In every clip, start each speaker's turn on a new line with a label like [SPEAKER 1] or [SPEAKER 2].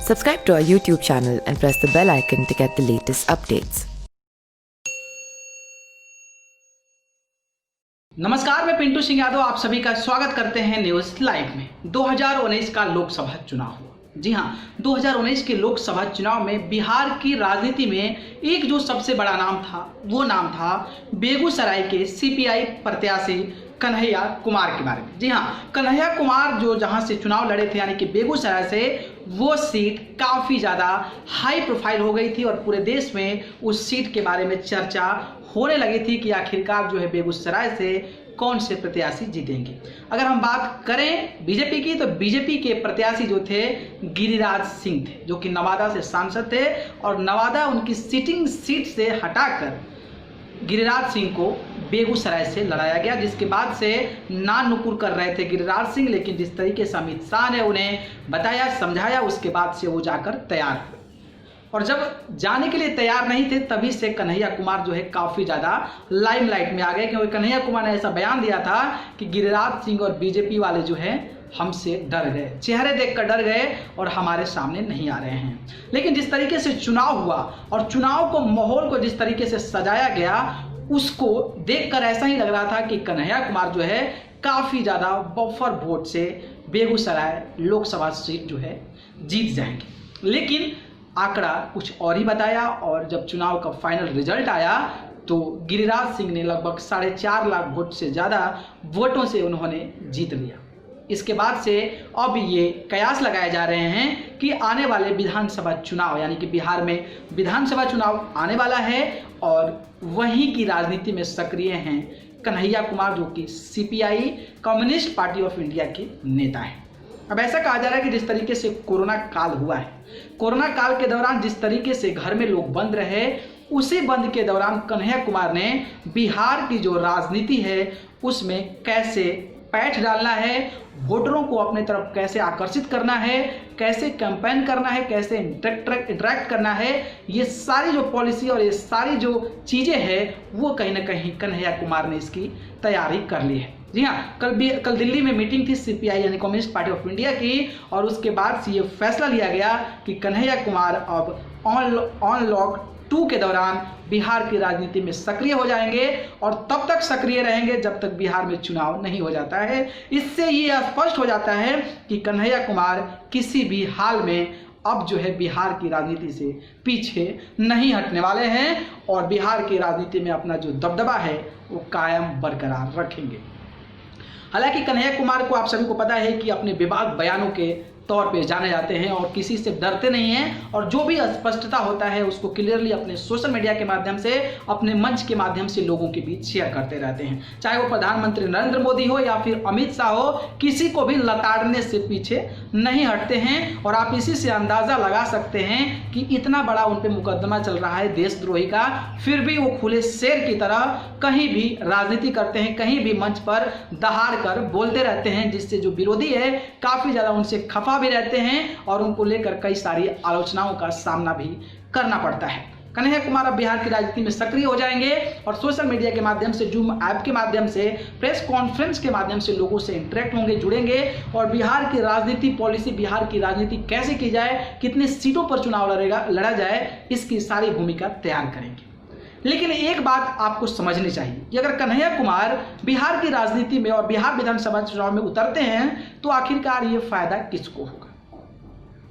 [SPEAKER 1] Subscribe to our YouTube channel and press the bell icon to get the latest updates.
[SPEAKER 2] नमस्कार, मैं पिंटू सिंह यादव आप सभी का स्वागत करते हैं न्यूज़ लाइव में। 2019 का लोकसभा चुनाव हुआ। जी हाँ, 2019 के लोकसभा चुनाव में बिहार की राजनीति में एक जो सबसे बड़ा नाम था वो नाम था बेगूसराय के सीपीआई प्रत्याशी कन्हैया कुमार के बारे में। जी हाँ, कन्हैया कुमार जो जहां से चुनाव लड़े थे यानी कि बेगूसराय से, वो सीट काफ़ी ज़्यादा हाई प्रोफाइल हो गई थी और पूरे देश में उस सीट के बारे में चर्चा होने लगी थी कि आखिरकार जो है बेगूसराय से कौन से प्रत्याशी जीतेंगे। अगर हम बात करें बीजेपी की, तो बीजेपी के प्रत्याशी जो थे गिरिराज सिंह थे, जो कि नवादा से सांसद थे और नवादा उनकी सिटिंग सीट से हटाकर गिरिराज सिंह को बेगूसराय से लड़ाया गया, जिसके बाद से नान नुकुर कर रहे थे गिरिराज सिंह। लेकिन जिस तरीके से अमित शाह ने उन्हें बताया समझाया, उसके बाद से वो जाकर तैयार हुए और जब जाने के लिए तैयार नहीं थे तभी से कन्हैया कुमार जो है काफ़ी ज़्यादा लाइमलाइट में आ गए, क्योंकि कन्हैया कुमार ने ऐसा बयान दिया था कि गिरिराज सिंह और बीजेपी वाले जो है हमसे डर गए, चेहरे देखकर डर गए और हमारे सामने नहीं आ रहे हैं। लेकिन जिस तरीके से चुनाव हुआ और चुनाव को माहौल को जिस तरीके से सजाया गया, उसको देखकर ऐसा ही लग रहा था कि कन्हैया कुमार जो है काफ़ी ज़्यादा बफर वोट से बेगूसराय लोकसभा सीट जो है जीत जाएंगे। लेकिन आंकड़ा कुछ और ही बताया और जब चुनाव का फाइनल रिजल्ट आया तो गिरिराज सिंह ने लगभग 4.5 लाख वोट से ज़्यादा वोटों से उन्होंने जीत लिया। इसके बाद से अब ये कयास लगाए जा रहे हैं कि आने वाले विधानसभा चुनाव यानी कि बिहार में विधानसभा चुनाव आने वाला है और वहीं की राजनीति में सक्रिय हैं कन्हैया कुमार, जो कि CPI communist party of India के नेता हैं। अब ऐसा कहा जा रहा है कि जिस तरीके से कोरोना काल हुआ है, कोरोना काल के दौरान जिस तरीके से घर में लोग बंद रहे, उसी बंद के दौरान कन्हैया कुमार ने बिहार की जो राजनीति है उसमें कैसे पैठ डालना है, वोटरों को अपने तरफ कैसे आकर्षित करना है, कैसे कैंपेन करना है, कैसे इंटरेक्ट करना है, ये सारी जो पॉलिसी और ये सारी जो चीज़ें हैं वो कहीं ना कहीं कन्हैया कुमार ने इसकी तैयारी कर ली है। जी हाँ, कल दिल्ली में मीटिंग थी सीपीआई यानी कम्युनिस्ट पार्टी ऑफ इंडिया की और उसके बाद से ये फैसला लिया गया कि कन्हैया कुमार अब अनलॉक 2 के दौरान बिहार की राजनीति में सक्रिय हो जाएंगे और तब तक सक्रिय रहेंगे जब तक बिहार में चुनाव नहीं हो जाता है। इससे ये स्पष्ट हो जाता है कि कन्हैया कुमार किसी भी हाल में अब जो है बिहार की राजनीति से पीछे नहीं हटने वाले हैं और बिहार की राजनीति में अपना जो दबदबा है वो कायम बरकरार रखेंगे। हालांकि कन्हैया कुमार को आप सभी को पता है कि अपने विवाद बयानों के तौर पे जाने जाते हैं और किसी से डरते नहीं हैं और जो भी अस्पष्टता होता है उसको क्लियरली अपने सोशल मीडिया के माध्यम से, अपने मंच के माध्यम से लोगों के बीच शेयर करते रहते हैं। चाहे वो प्रधानमंत्री नरेंद्र मोदी हो या फिर अमित शाह हो, किसी को भी लताड़ने से पीछे नहीं हटते हैं और आप इसी से अंदाज़ा लगा सकते हैं कि इतना बड़ा उन पर मुकदमा चल रहा है देशद्रोही का, फिर भी वो खुले शेर की तरह कहीं भी राजनीति करते हैं, कहीं भी मंच पर दहाड़ कर बोलते रहते हैं, जिससे जो विरोधी है काफ़ी ज़्यादा उनसे खफा भी रहते हैं और उनको लेकर कई सारी आलोचनाओं का सामना भी करना पड़ता है। कन्हैया कुमार अब बिहार की राजनीति में सक्रिय हो जाएंगे और सोशल मीडिया के माध्यम से, जूम ऐप के माध्यम से, प्रेस कॉन्फ्रेंस के माध्यम से लोगों से इंटरेक्ट होंगे, जुड़ेंगे और बिहार की राजनीति पॉलिसी, बिहार की राजनीति कैसे की जाए, कितने सीटों पर चुनाव लड़ा जाए, इसकी सारी भूमिका तैयार करेंगे। लेकिन एक बात आपको समझनी चाहिए कि अगर कन्हैया कुमार बिहार की राजनीति में और बिहार विधानसभा चुनाव में उतरते हैं तो आखिरकार ये फायदा किसको होगा,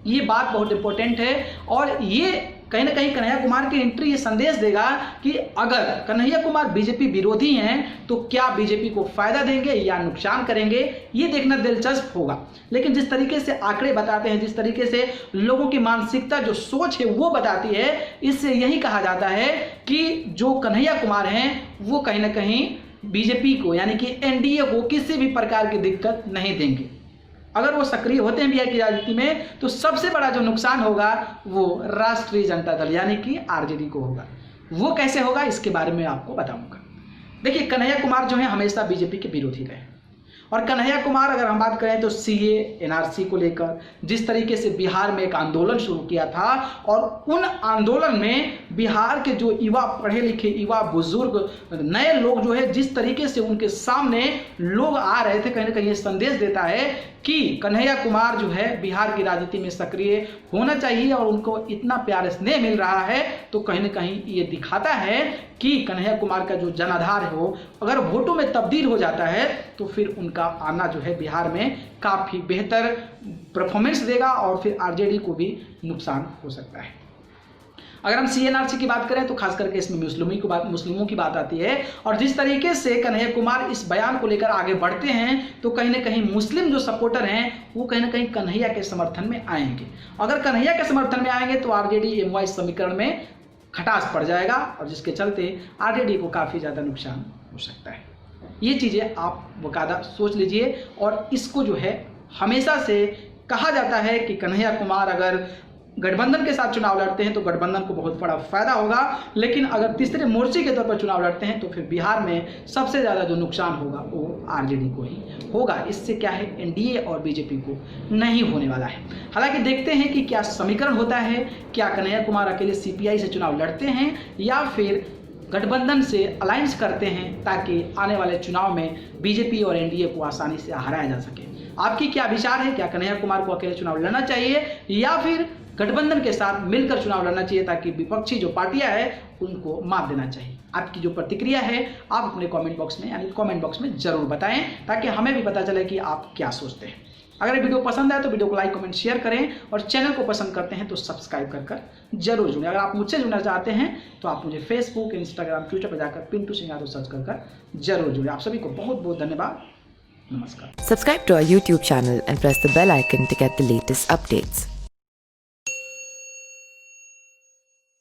[SPEAKER 2] ये बात बहुत इंपॉर्टेंट है। और ये कहीं ना कहीं कन्हैया कुमार की एंट्री ये संदेश देगा कि अगर कन्हैया कुमार बीजेपी विरोधी हैं तो क्या बीजेपी को फायदा देंगे या नुकसान करेंगे, ये देखना दिलचस्प होगा। लेकिन जिस तरीके से आंकड़े बताते हैं, जिस तरीके से लोगों की मानसिकता जो सोच है वो बताती है, इससे यही कहा जाता है कि जो कन्हैया कुमार हैं वो कहीं ना कहीं बीजेपी को यानी कि एनडीए को किसी भी प्रकार की दिक्कत नहीं देंगे। अगर वो सक्रिय होते हैं बिहार की राजनीति में तो सबसे बड़ा जो नुकसान होगा वो राष्ट्रीय जनता दल यानी कि आरजेडी को होगा। वो कैसे होगा इसके बारे में आपको बताऊंगा। देखिए, कन्हैया कुमार जो है हमेशा बीजेपी के विरोधी रहे और कन्हैया कुमार अगर हम बात करें तो सीए एनआरसी को लेकर जिस तरीके से बिहार में एक आंदोलन शुरू किया था और उन आंदोलन में बिहार के जो युवा, पढ़े लिखे युवा, बुजुर्ग, नए लोग जो है जिस तरीके से उनके सामने लोग आ रहे थे, कहीं ना कहीं ये संदेश देता है कि कन्हैया कुमार जो है बिहार की राजनीति में सक्रिय होना चाहिए और उनको इतना प्यार स्नेह मिल रहा है, तो कहीं ना कहीं ये दिखाता है कि कन्हैया कुमार का जो जनाधार है वो अगर वोटों में तब्दील हो जाता है तो फिर उनका आना जो है बिहार में काफ़ी बेहतर परफॉर्मेंस देगा और फिर आरजेडी को भी नुकसान हो सकता है। अगर हम सीएनआरसी की बात करें तो खास करके इसमें मुस्लिमों की बात आती है, और जिस तरीके से कन्हैया कुमार इस बयान को लेकर आगे बढ़ते हैं तो कहीं ना कहीं मुस्लिम जो सपोर्टर हैं वो कहीं ना कहीं कन्हैया के समर्थन में आएंगे। अगर कन्हैया के समर्थन में आएंगे तो आरजेडी एमवाई समीकरण में खटास पड़ जाएगा और जिसके चलते आरजेडी को काफ़ी ज़्यादा नुकसान हो सकता है। ये चीज़ें आप बाकायदा सोच लीजिए, और इसको जो है हमेशा से कहा जाता है कि कन्हैया कुमार अगर गठबंधन के साथ चुनाव लड़ते हैं तो गठबंधन को बहुत बड़ा फायदा होगा, लेकिन अगर तीसरे मोर्चे के तौर पर चुनाव लड़ते हैं तो फिर बिहार में सबसे ज़्यादा जो नुकसान होगा वो आरजेडी को ही होगा। इससे क्या है, एनडीए और बीजेपी को नहीं होने वाला है। हालांकि देखते हैं कि क्या समीकरण होता है, क्या कन्हैया कुमार अकेले सीपीआई से चुनाव लड़ते हैं या फिर गठबंधन से अलायंस करते हैं ताकि आने वाले चुनाव में बीजेपी और एनडीए को आसानी से हराया जा सके। आपकी क्या विचार है, क्या कन्हैया कुमार को अकेले चुनाव लड़ना चाहिए या फिर गठबंधन के साथ मिलकर चुनाव लड़ना चाहिए ताकि विपक्षी जो पार्टियां हैं उनको मात देना चाहिए? आपकी जो प्रतिक्रिया है आप अपने कमेंट बॉक्स में जरूर बताएं ताकि हमें भी पता चले कि आप क्या सोचते हैं। अगर ये वीडियो पसंद आए तो वीडियो को लाइक कमेंट शेयर करें और चैनल को पसंद करते हैं तो सब्सक्राइब कर जरूर जुड़ें। अगर आप मुझसे जुड़ना चाहते हैं तो आप मुझे फेसबुक, इंस्टाग्राम, ट्विटर पर जाकर पिंटू सिंह यादव सर्च कर जरूर जुड़ें। आप सभी को बहुत बहुत धन्यवाद। नमस्कार।
[SPEAKER 1] Subscribe to our YouTube channel and press the bell icon to get the latest updates.